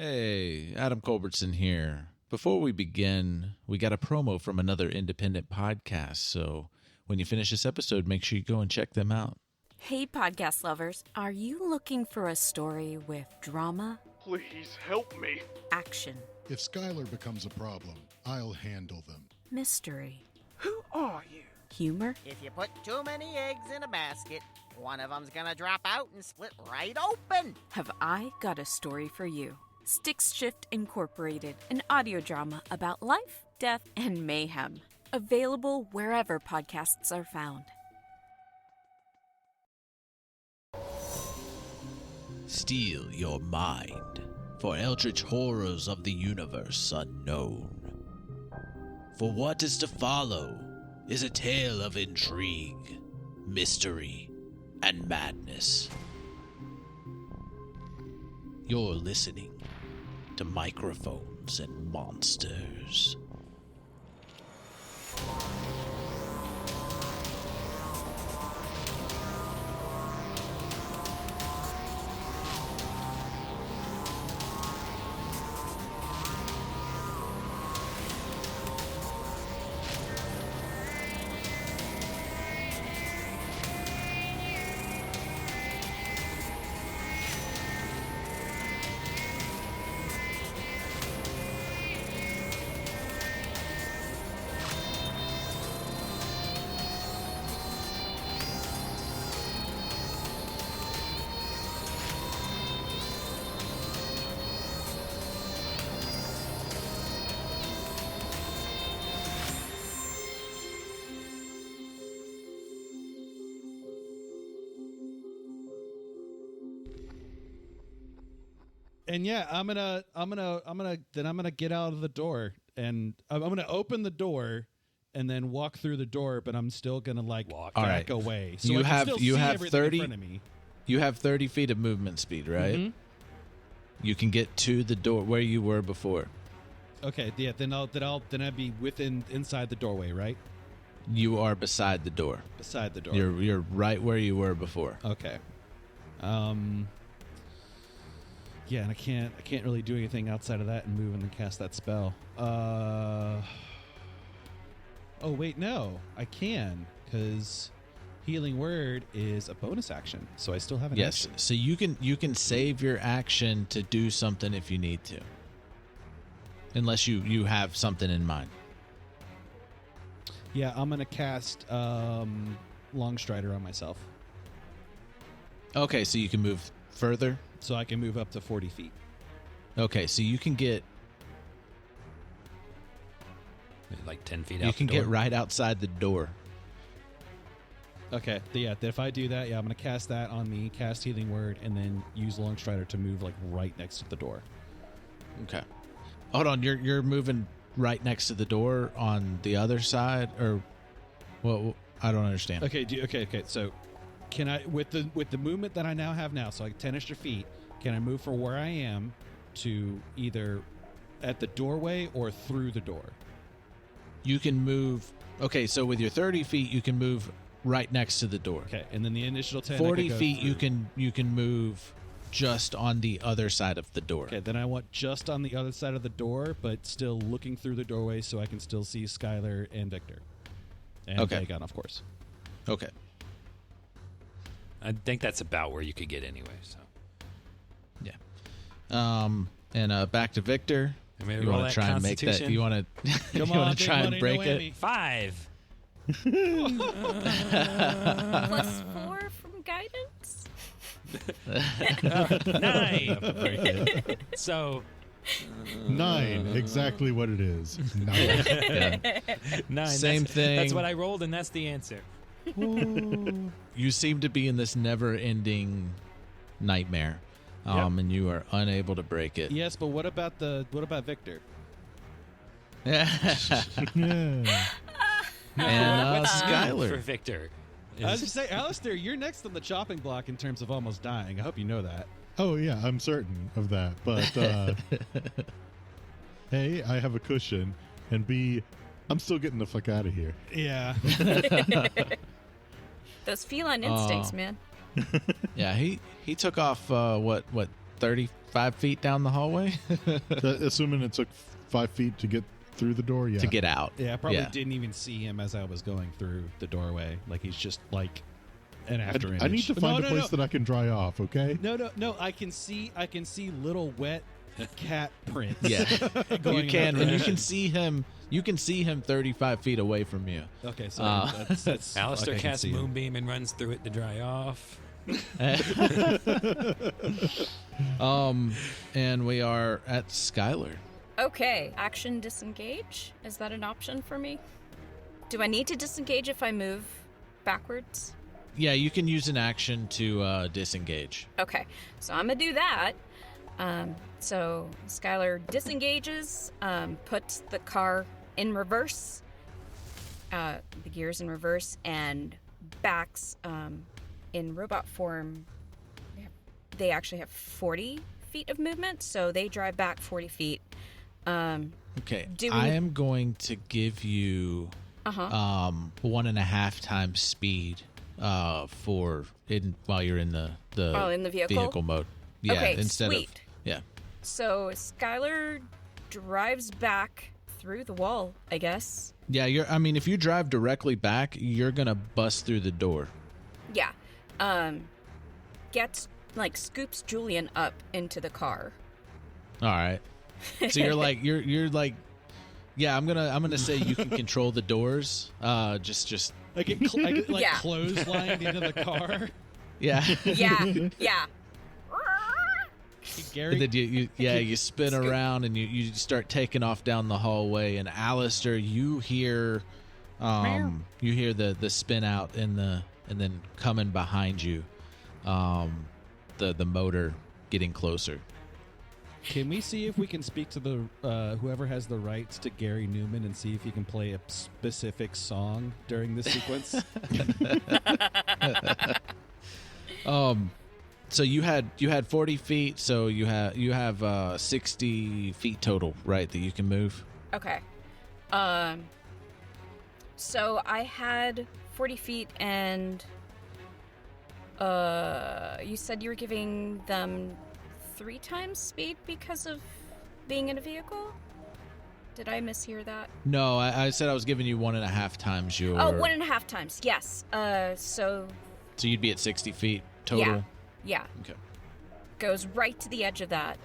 Hey, Adam Culbertson here. Before we begin, we got a promo from another independent podcast, so when you finish this episode, make sure you go and check them out. Hey, podcast lovers. Are you looking for a story with drama? Please help me. Action. If Skylar becomes a problem, I'll handle them. Mystery. Who are you? Humor. If you put too many eggs in a basket, one of them's gonna drop out and split right open. Have I got a story for you? Sticks Shift Incorporated, an audio drama about life, death, and mayhem. Available wherever podcasts are found. Steel your mind for eldritch horrors of the universe unknown. For what is to follow is a tale of intrigue, mystery, and madness. You're listening to Microphones and Monsters. And yeah, I'm gonna get out of the door, and I'm gonna open the door, and then walk through the door. But I'm still gonna walk back away. So You I can have- still you see have everything 30 in front of me. You have 30 feet of movement speed, right? Mhm. You can get to the door where you were before. Okay, yeah. Then I'd be inside the doorway, right? You are beside the door. Beside the door. You're right where you were before. Okay. Yeah, and I can't really do anything outside of that and move and then cast that spell. Oh wait, no, I can, because Healing Word is a bonus action, so I still have an Yes, action. so you can save your action to do something if you need to, unless you have something in mind. Yeah, I'm gonna cast Longstrider on myself, Okay, so you can move further. so I can move up to 40 feet. Okay, so you can get Like 10 feet out. you can the door. get right outside the door. Okay, yeah. If I do that, yeah, I'm gonna cast that on me, cast Healing Word, and then use Longstrider to move right next to the door. Okay, hold on. You're moving right next to the door on the other side, or well, I don't understand. Okay, okay. So, can I with the movement that I now have so like 10 extra feet, can I move from where I am to either at the doorway or through the door? You can move. Okay, so with your 30 feet, you can move right next to the door. Okay, and then the initial 10. 40 I could go feet, through. you can move just on the other side of the door. Okay, then I want just on the other side of the door, but still looking through the doorway so I can still see Skylar and Victor. And Okay. Dagon, of course. Okay. I think that's about where you could get anyway. So Yeah. And back to Victor. And maybe You roll want to that try and make that? Constitution? You want to? You Come on, want to big try money, and break no it? whammy. 5. Plus 4 from guidance? 9. So 9, exactly what it is. 9. Yeah. 9. Same thing. That's what I rolled, and that's the answer. You seem to be in this never-ending nightmare, and you are unable to break it. Yes, but what about Victor? Yeah. And What's new for Skylar. Victor? I was just say, Aleister, you're next on the chopping block in terms of almost dying. I hope you know that. Oh, yeah, I'm certain of that. But, A, I have a cushion, and B, I'm still getting the fuck out of here. Yeah. Those feline instincts, man. Yeah, he took off what 30 5 feet down the hallway Assuming it took 5 feet to get through the door, to get out. Yeah, I probably didn't even see him as I was going through the doorway. Like he's just like an after image. I need to find a place that I can dry off. Okay. No. I can see little wet cat prints. Yeah, going you can, in that and you direction. can see him. You can see him 35 feet away from you. Okay, so that's Aleister okay, I can casts see him. Moonbeam and runs through it to dry off. And we are at Skylar. Okay, action disengage. Is that an option for me? Do I need to disengage if I move backwards? Yeah, you can use an action to disengage. Okay, so I'm gonna do that. So Skylar disengages, puts the car in reverse, the gears in reverse, and backs in robot form. They actually have 40 feet of movement, so they drive back 40 feet. Okay, Do we- I am going to give you 1.5 times speed while you're in the in the vehicle mode. Yeah, Okay, instead sweet. of yeah. So Skylar drives back through the wall, I guess. Yeah, if you drive directly back, you're gonna bust through the door. Yeah. Scoops Julian up into the car. All right. So you're like yeah, I'm gonna say you can control the doors. Just I get Yeah. clotheslined into the car. yeah. Yeah. Gary, And then you spin around and you start taking off down the hallway. And Aleister, you hear the spin out and then coming behind you, the motor getting closer. can we see if we can speak to the whoever has the rights to Gary Newman and see if he can play a specific song during this sequence? So you had 40 feet, so you have 60 feet total, right, that you can move. Okay. So I had 40 feet and you said you were giving them 3 times speed because of being in a vehicle? Did I mishear that? No, I said I was giving you 1.5 times your. Oh, 1.5 times. Yes. So you'd be at 60 feet total. yeah. Okay. Goes right to the edge of that.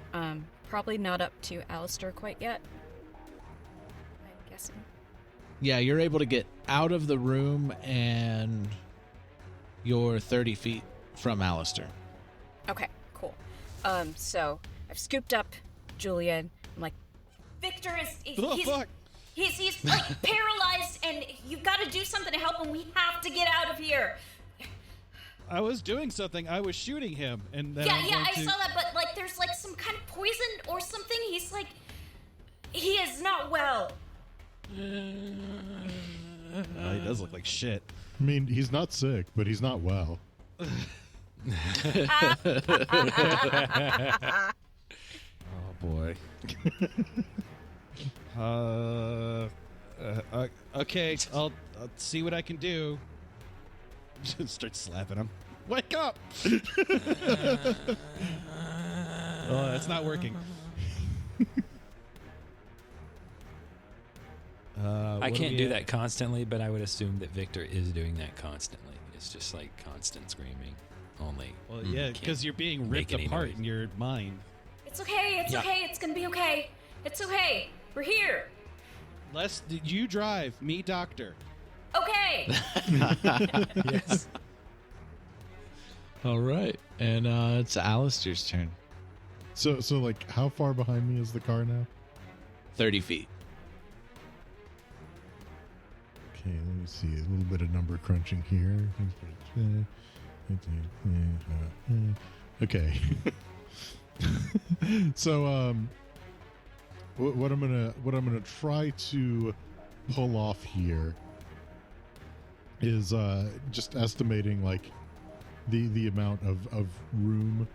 Probably not up to Aleister quite yet. I'm guessing. Yeah, you're able to get out of the room and you're 30 feet from Aleister. Okay, cool. So I've scooped up Julian. I'm like, Victor he's fuck? he's like paralyzed, and you've got to do something to help him. We have to get out of here. I was doing something. I was shooting him, and then Yeah, I'm going I to... saw that, but like, there's like some kind of poison or something. He's like, he is not well. Oh, he does look like shit. I mean, he's not sick, but he's not well. Oh boy. Okay, I'll see what I can do. Just start slapping him. Wake up! Oh, that's not working. I can't do that constantly, but I would assume that Victor is doing that constantly. It's just like constant screaming. Only. Well, yeah, because you're being ripped make any apart noise. in your mind. It's okay. It's okay. It's gonna be okay. It's okay. We're here. Les, you drive. Me, doctor. Okay. Yes. All right. And it's Aleister's turn. So like, how far behind me is the car now? 30 feet. Okay, let me see. A little bit of number crunching here. Okay. So what I'm gonna try to pull off here is just estimating like the amount of room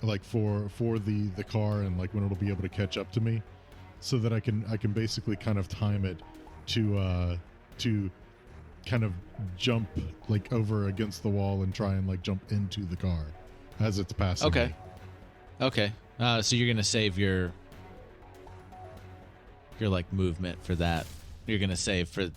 like for the car and like when it'll be able to catch up to me, so that I can basically kind of time it to kind of jump like over against the wall and try and like jump into the car. as it's passing. Okay. me. Okay. So you're gonna save your like movement for that. You're gonna save for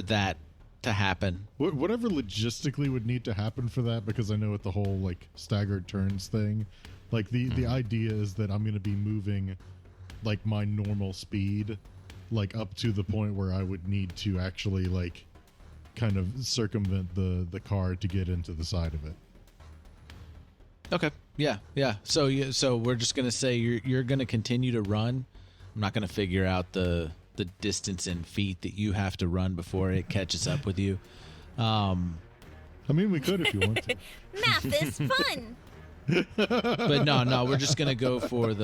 that to happen. Whatever logistically would need to happen for that, because I know with the whole like staggered turns thing, like the idea is that I'm going to be moving like my normal speed, like up to the point where I would need to actually like kind of circumvent the car to get into the side of it. Okay. Yeah. So we're just gonna say you're gonna continue to run. I'm not gonna figure out the distance in feet that you have to run before it catches up with you. I mean, we could if you want to. Math is fun. But no, we're just gonna go for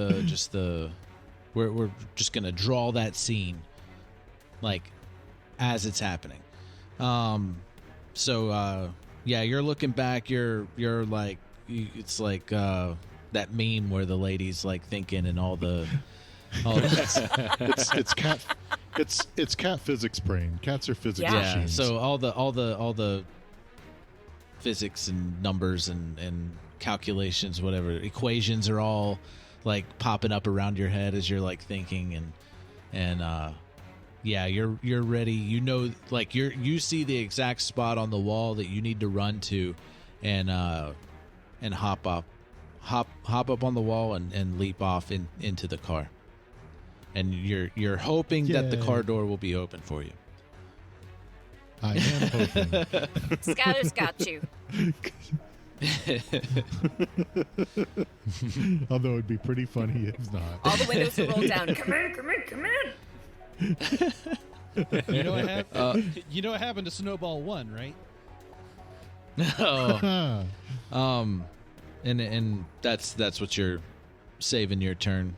we're just gonna draw that scene like as it's happening. So you're looking back, you're like it's like that meme where the lady's like thinking and all the it's cat physics brain. Cats are physics Yeah. machines. So all the physics and numbers and calculations, whatever equations are all like popping up around your head as you're like thinking and you're ready. You know, like you see the exact spot on the wall that you need to run to, and hop up on the wall and leap off into the car. And you're hoping that the car door will be open for you. I am hoping. Skylar's got you. Although it'd be pretty funny if not. All the windows will roll down. Come in. You know what happened to Snowball 1, right? And that's what you're saving your turn.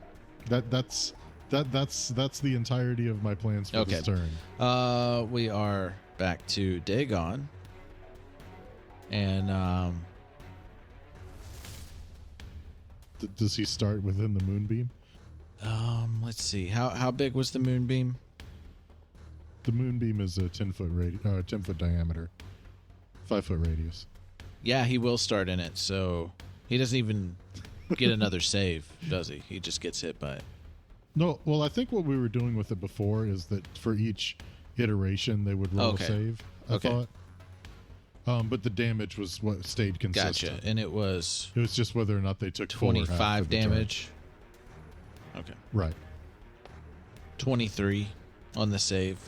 That's the entirety of my plans for this turn. We are back to Dagon, and Does he start within the moonbeam? let's see, how big was the moonbeam? The moonbeam is a 10-foot diameter, 5-foot radius. Yeah, he will start in it, so he doesn't even get another save, does he? He just gets hit by it. No, well, I think what we were doing with it before is that for each iteration they would roll a save. I thought, but the damage was what stayed consistent. Gotcha, and it was just whether or not they took full or half 25 of the turn. damage. Okay, Right. 23 on the save.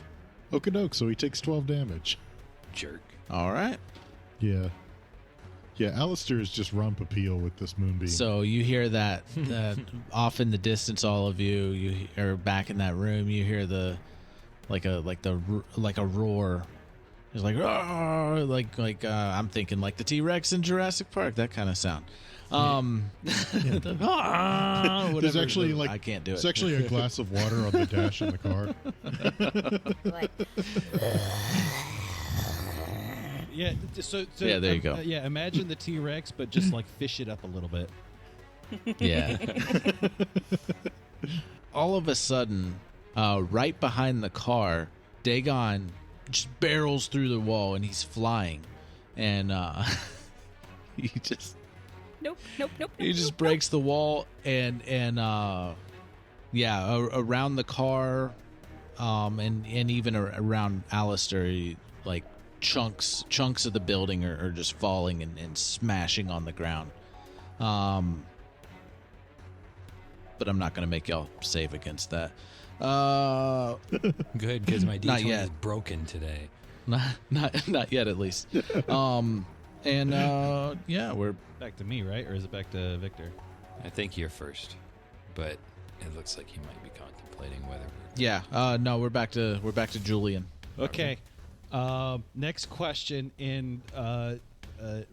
Okie doke. So he takes 12 damage. Jerk. All right. Yeah. Yeah, Aleister is just rump appeal with this moonbeam. So you hear that off in the distance, all of you are back in that room. You hear the like a roar. It's like "Roar," like I'm thinking like the T-Rex in Jurassic Park, that kind of sound. There's actually like I can't do it. There's actually a glass of water on the dash in the car. Like, Yeah. So Yeah, there you go. Yeah, imagine the T-Rex, but just like fish it up a little bit. Yeah. All of a sudden, right behind the car, Dagon just barrels through the wall and he's flying, and he just nope. he just breaks the wall and around the car, and even around Aleister, like chunks of the building are just falling and smashing on the ground. But I'm not going to make y'all save against that. Good, because my Not D20 yet. is broken today. Not yet, at least. We're Back to me, right? Or is it back to Victor? I think you're first, but it looks like you might be contemplating whether no, we're back to Julian. Okay. Next question in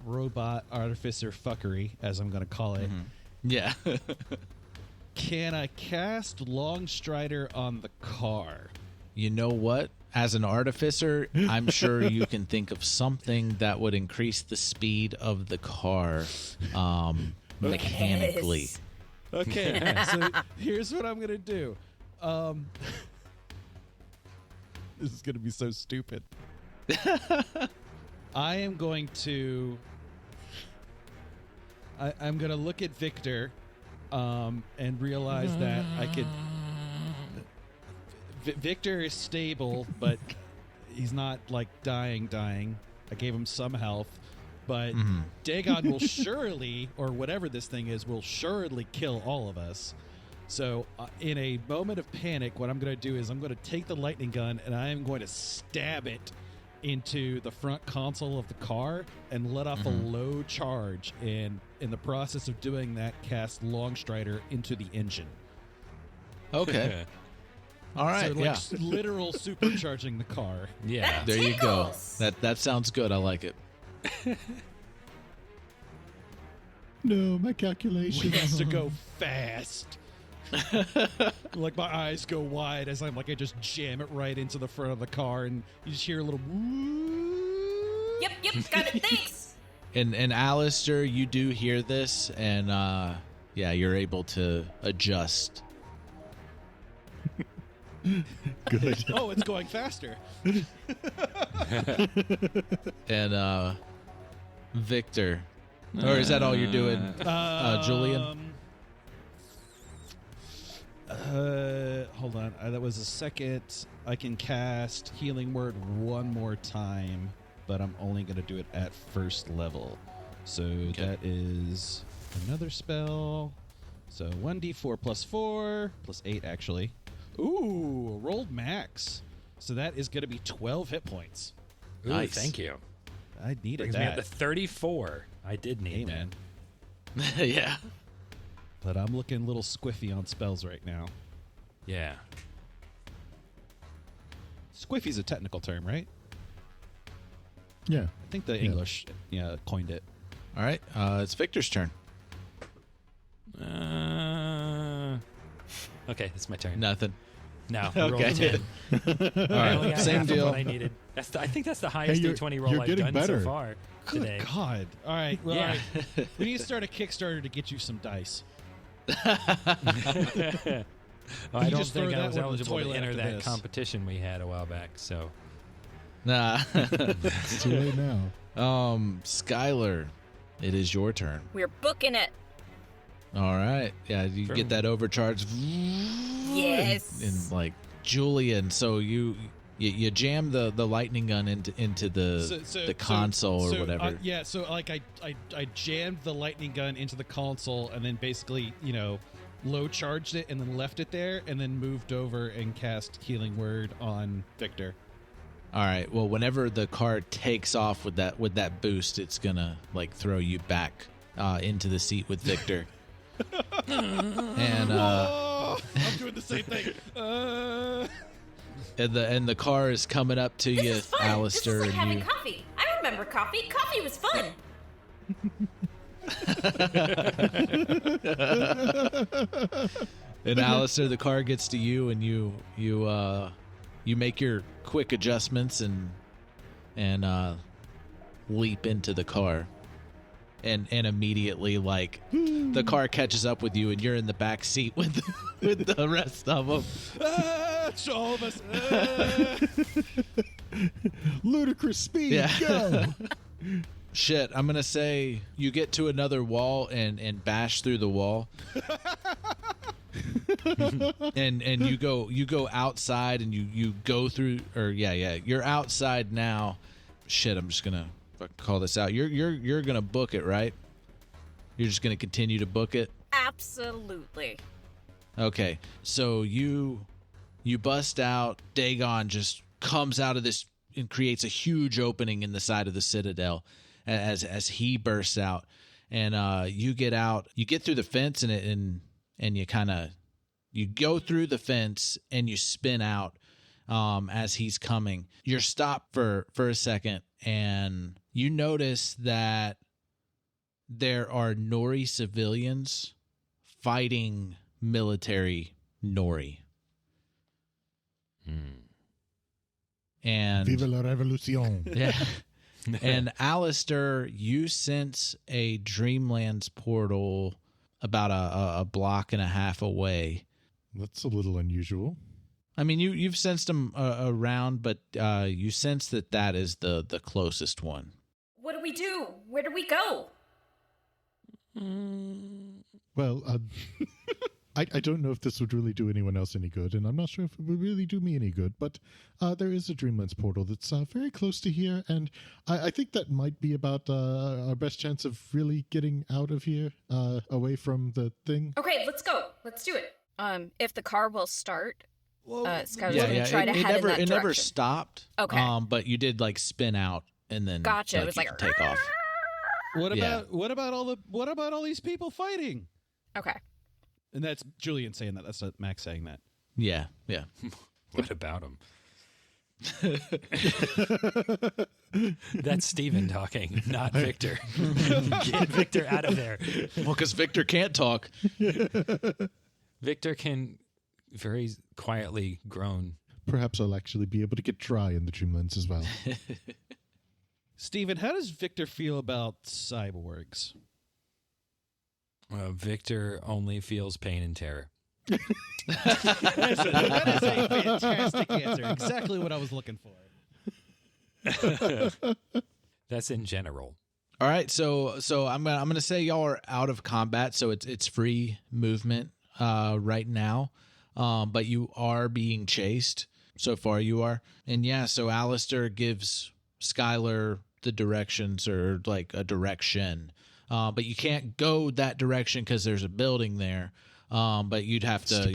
robot artificer fuckery, as I'm going to call it. Yeah. Can I cast Longstrider on the car? You know what? As an artificer, I'm sure you can think of something that would increase the speed of the car mechanically. Yes. Okay, so here's what I'm going to do. This is going to be so stupid. I am going to I'm gonna look at Victor, and realize that I could. Victor is stable, but he's not like dying. I gave him some health, but Dagon will surely, or whatever this thing is, will surely kill all of us. So, in a moment of panic, what I'm going to do is I'm going to take the lightning gun and I am going to stab it into the front console of the car and let off a low charge. And in the process of doing that, cast Longstrider into the engine. Okay. All right. So, like, literal supercharging the car. Yeah. There you go. That sounds good. I like it. No, my calculations. We have to go fast. Like my eyes go wide as I'm like I just jam it right into the front of the car, and you just hear a little. Yep, got it. Thanks. And Aleister, you do hear this, and you're able to adjust. Good. Oh, it's going faster. And Victor, or is that all you're doing, Julian? Hold on. That was a second. I can cast Healing Word one more time, but I'm only going to do it at first level. So that is another spell. So 1d4 plus 4 plus 8, actually. Ooh, rolled max. So that is going to be 12 hit points. Ooh, Nice. Thank you. I needed Brings me up that. to 34. I did need that. man. Yeah. But I'm looking a little squiffy on spells right now. Yeah. Squiffy's a technical term, right? Yeah. I think the English coined it. All right. It's Victor's turn. Okay, it's my turn. Nothing. No. Okay. All right, same deal. What I needed. I think that's the highest you're- D20 roll you're I've getting done better. so far Good today. God. All right. Well, Yeah. all right. We need to start a Kickstarter to get you some dice. I don't just throw think I that was one in the eligible to toilet enter after that this. competition we had a while back. So Nah. It's too late now. Skylar, it is your turn. We're booking it. All right. Yeah, you Sure. get that overcharge. Yes. And like Julian, so you jam the lightning gun into the console or whatever. So like I jammed the lightning gun into the console and then basically, low charged it and then left it there and then moved over and cast Healing Word on Victor. All right. Well, whenever the car takes off with that boost, it's gonna like throw you back into the seat with Victor. And I'm doing the same thing. and the car is coming up to you, This is fun. Aleister, This is like and having you. coffee. I remember coffee. Coffee was fun. And Aleister, the car gets to you, and you make your quick adjustments and leap into the car, and immediately like the car catches up with you, and you're in the back seat with the rest of them. It's all of us. Ludicrous speed. Yeah. Go. Shit, I'm gonna say you get to another wall and bash through the wall. and you go outside and you go through, or you're outside now. Shit, I'm just gonna call this out. You're gonna book it, right? You're just gonna continue to book it. Absolutely. Okay, so you bust out. Dagon just comes out of this and creates a huge opening in the side of the citadel as he bursts out, and you get out. You get through the fence and you go through the fence and you spin out as he's coming. You're stopped for a second, and you notice that there are Nori civilians fighting military Nori. And Viva la revolution. yeah. And Aleister, you sense a Dreamlands portal about a block and a half away. That's a little unusual. I mean, you've sensed them around, but you sense that is the closest one. What do we do? Where do we go? Well, I don't know if this would really do anyone else any good, and I'm not sure if it would really do me any good, but there is a Dreamlands portal that's very close to here, and I think that might be about our best chance of really getting out of here, away from the thing. Okay, let's go. Let's do it. If the car will start, Skylar's Yeah, gonna try to head in that it never direction. stopped. Okay. But you did like spin out and then Gotcha. It was you like can take off. What Yeah. about all these people fighting? Okay. And that's Julian saying that. That's not Max saying that. Yeah, yeah. What about him? That's Steven talking, not Victor. Get Victor out of there. Well, because Victor can't talk. Victor can very quietly groan. Perhaps I'll actually be able to get dry in the Dreamlands as well. Steven, how does Victor feel about cyborgs? Victor only feels pain and terror. That is a fantastic answer. Exactly what I was looking for. That's in general. All right, so I'm gonna say y'all are out of combat, so it's free movement right now, but you are being chased. So far, you are, and yeah. So Aleister gives Skylar the directions, or like a direction, but you can't go that direction because there's a building there. But you'd have to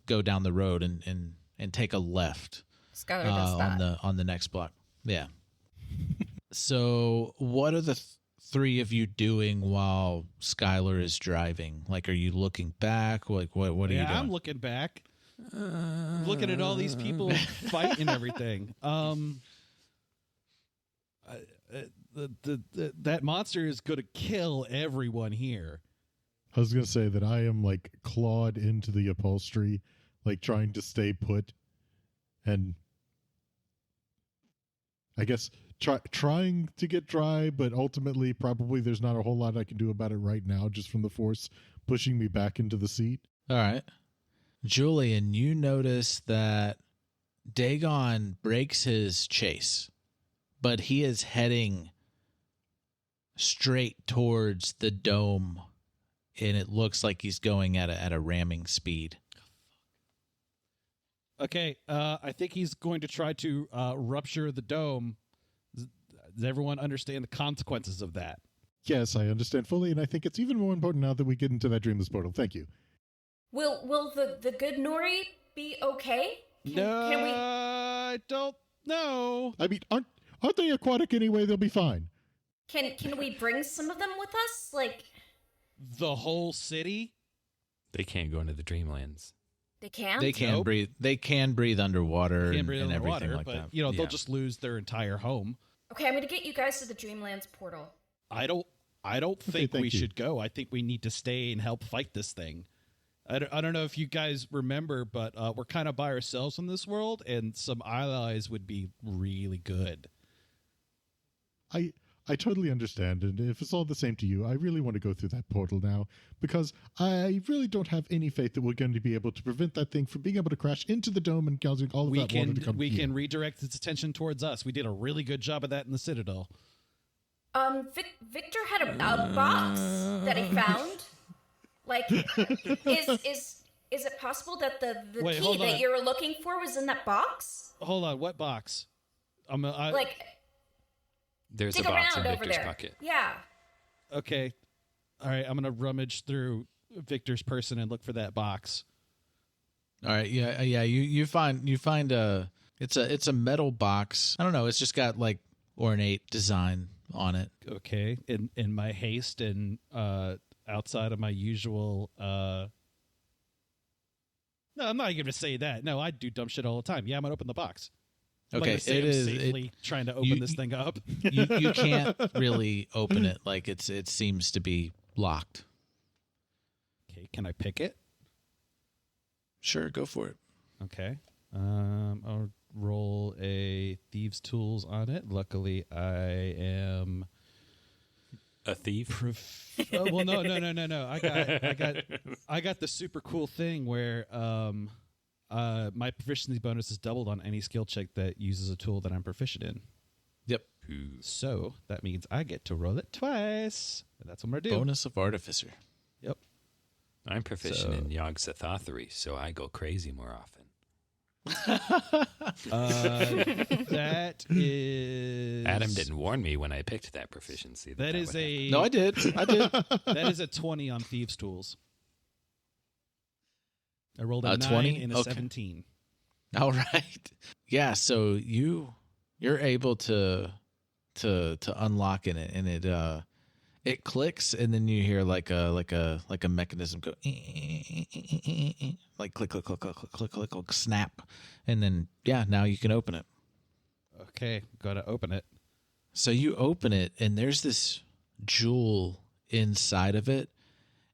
go down the road and take a left. Skylar does that. on the next block. Yeah. So what are the three of you doing while Skylar is driving? Like, are you looking back? Like, what are you doing? I'm looking back, looking at all these people fighting everything. That monster is going to kill everyone here. I was going to say that I am like clawed into the upholstery, like trying to stay put, and I guess trying to get dry, but ultimately probably there's not a whole lot I can do about it right now, just from the force pushing me back into the seat. All right. Julian, you notice that Dagon breaks his chase, but he is heading straight towards the dome, and it looks like he's going at a ramming speed. Okay, I think he's going to try to rupture the dome. Does everyone understand the consequences of that? Yes, I understand fully, and I think it's even more important now that we get into that Dreamless portal. Thank you. Will the good Nori be okay? Can we? I don't know. I mean, aren't they aquatic anyway? They'll be fine. Can we bring some of them with us? Like The whole city? They can't go into the Dreamlands. they can? They can Nope. breathe. They can breathe underwater Can't breathe and underwater, everything like but, that. they'll Yeah. just lose their entire home. Okay, I'm gonna get you guys to the Dreamlands portal. I don't think thank we you. should go. I think we need to stay and help fight this thing. I don't know if you guys remember, but we're kind of by ourselves in this world, and some allies would be really good. I totally understand, and if it's all the same to you, I really want to go through that portal now, because I really don't have any faith that we're going to be able to prevent that thing from being able to crash into the dome and causing all of that water to come We here. can redirect its attention towards us. We did a really good job of that in the Citadel. Victor had a box that he found. Like, is it possible that the Wait, key hold that on. you were looking for was in that box? Hold on, what box? Like, There's dig a box around in over Victor's there. pocket. Yeah. Okay. All right, I'm going to rummage through Victor's person and look for that box. All right, yeah. You find it's a metal box. I don't know. It's just got like ornate design on it. Okay. In my haste and outside of my usual no, I'm not even going to say that. No, I do dumb shit all the time. Yeah, I'm going to open the box. I'm not Okay, gonna say it I'm is. safely trying to open this thing up. You can't really open it. Like it seems to be locked. Okay, can I pick it? Sure, go for it. Okay. I'll roll a thieves' tools on it. Luckily, I am. A thief? Well, no. I got the super cool thing where my proficiency bonus is doubled on any skill check that uses a tool that I'm proficient in. Yep. So that means I get to roll it twice. And that's what I'm going to do. Bonus of Artificer. Yep. I'm proficient in Yogg-Sothothery, so I go crazy more often. That is... Adam didn't warn me when I picked that proficiency. That is a... No, I did. That is a 20 on Thieves' Tools. I rolled a 9 20? and a Okay. 17. All right. Yeah, so you're able to unlock it, and it clicks, and then you hear like a mechanism go like click click click click click click click snap, and then now you can open it. Okay, gotta open it. So you open it, and there's this jewel inside of it,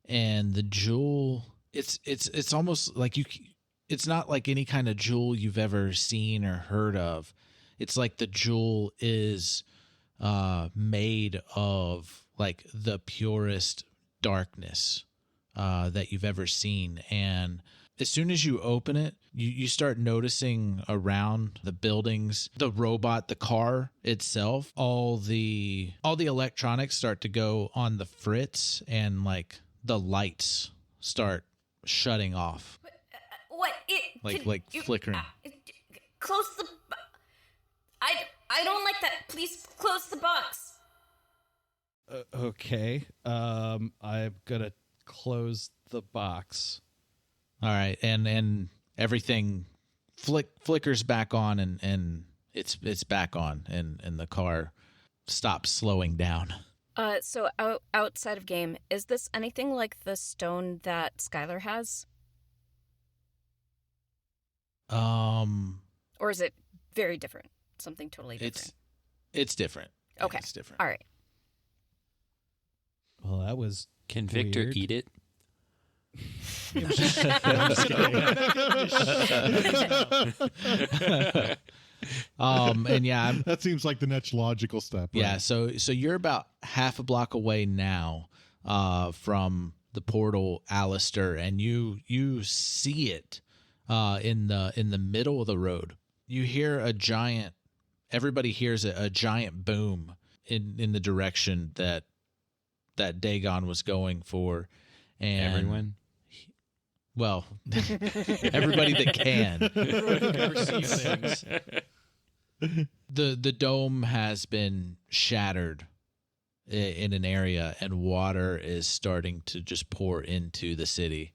and the jewel it's almost like it's not like any kind of jewel you've ever seen or heard of. It's like the jewel is made of like the purest darkness that you've ever seen. And as soon as you open it, you start noticing around the buildings, the robot, the car itself, all the electronics start to go on the fritz, and like the lights start shutting off, What? flickering. Close the... I don't like that. Please close the box. Okay. I'm gonna close the box. All right, and everything flickers back on, and it's back on, and the car stops slowing down. So outside of game, is this anything like the stone that Skylar has? Or is it very different? Something totally different? It's different. Okay. It's different. All right. Well, that was Can Victor weird. eat it? And That seems like the next logical step. Right? yeah. So you're about half a block away now from the portal, Aleister, and you see it in the middle of the road. You hear a giant. Everybody hears a giant boom in the direction that Dagon was going for, and Everyone? well, everybody that can. The dome has been shattered in an area, and water is starting to just pour into the city.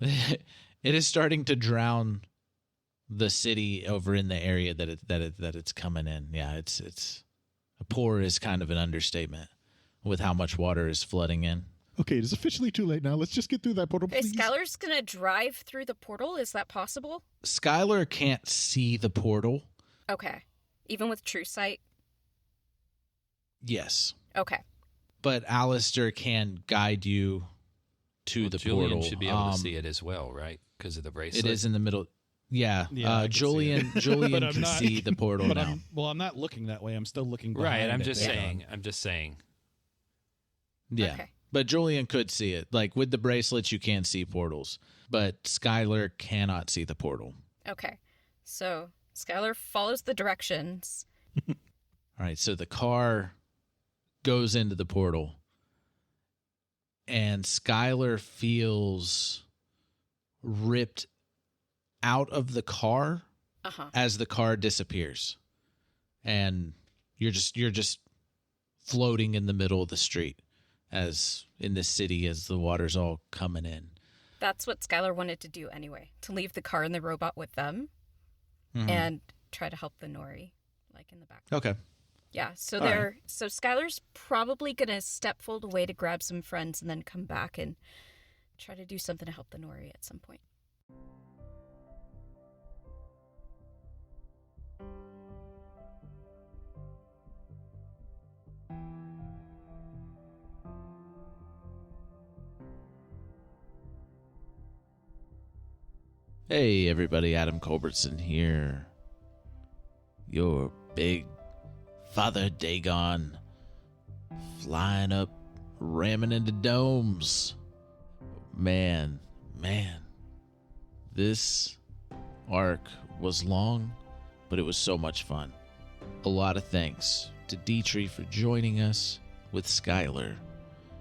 It is starting to drown the city over in the area that it's coming in. Yeah, it's pour is kind of an understatement with how much water is flooding in. Okay, it is officially too late now. Let's just get through that portal, Okay, please. Skylar's gonna drive through the portal. Is that possible? Skylar can't see the portal. Okay. Even with true sight? Yes. Okay. But Aleister can guide you to the Julian portal. should be able to see it as well, right? Because of the bracelet. It is in the middle. Yeah, Yeah, I can see Julian But Julian I'm can not- see the portal But now. I'm not looking that way. I'm still looking Right, behind I'm it. just Yeah. saying. I'm just saying. Yeah. Okay. But Julian could see it. Like with the bracelets, you can see portals. But Skylar cannot see the portal. Okay. So Skylar follows the directions. All right, so the car goes into the portal, and Skylar feels ripped out of the car Uh-huh. as the car disappears, and you're just floating in the middle of the street, as in this city, as the water's all coming in. That's what Skylar wanted to do anyway, to leave the car and the robot with them Mhm. and try to help the Nori, like in the back. Okay. Yeah, so All right. so Skylar's probably gonna stepfold away to grab some friends and then come back and try to do something to help the Nori at some point. Hey everybody, Adam Culbertson here. Your big Father Dagon flying up, ramming into domes. Man. This arc was long, but it was so much fun. A lot of things to Dietrich for joining us with Skylar.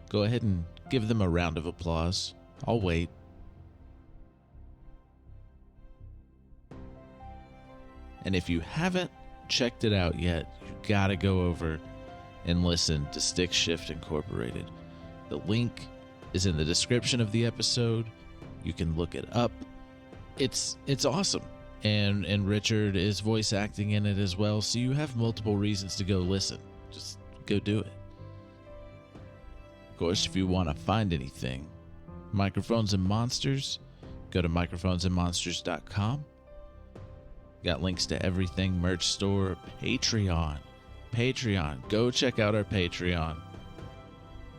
Go ahead and give them a round of applause. I'll wait. And if you haven't checked it out yet, you gotta go over and listen to Stick Shift Incorporated. The link is in the description of the episode. You can look it up. It's awesome. And Richard is voice acting in it as well, so you have multiple reasons to go listen. Just go do it. Of course, if you want to find anything, Microphones and Monsters, go to microphonesandmonsters.com. Got links to everything, merch store, Patreon. Go check out our Patreon.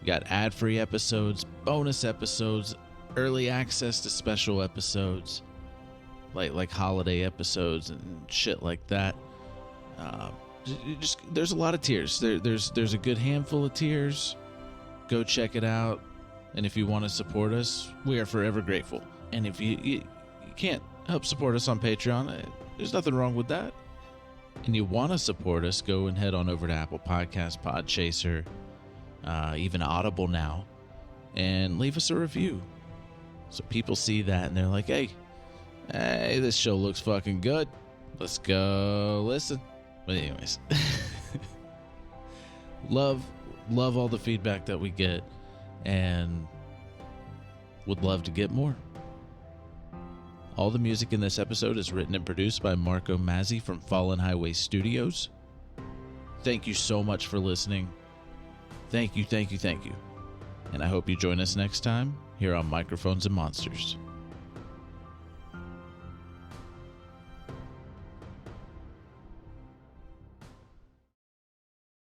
We got ad-free episodes, bonus episodes, early access to special episodes, like holiday episodes and shit like that. There's a lot of tiers. There's a good handful of tiers. Go check it out. And if you want to support us, we are forever grateful. And if you can't help support us on Patreon, there's nothing wrong with that. And you want to support us, go and head on over to Apple Podcasts, Podchaser, even Audible now, and leave us a review. So people see that and they're like, hey, this show looks fucking good. Let's go listen. But anyways, love all the feedback that we get and would love to get more. All the music in this episode is written and produced by Marco Mazzei from Fallen Highway Studios. Thank you so much for listening. Thank you. And I hope you join us next time here on Microphones and Monsters.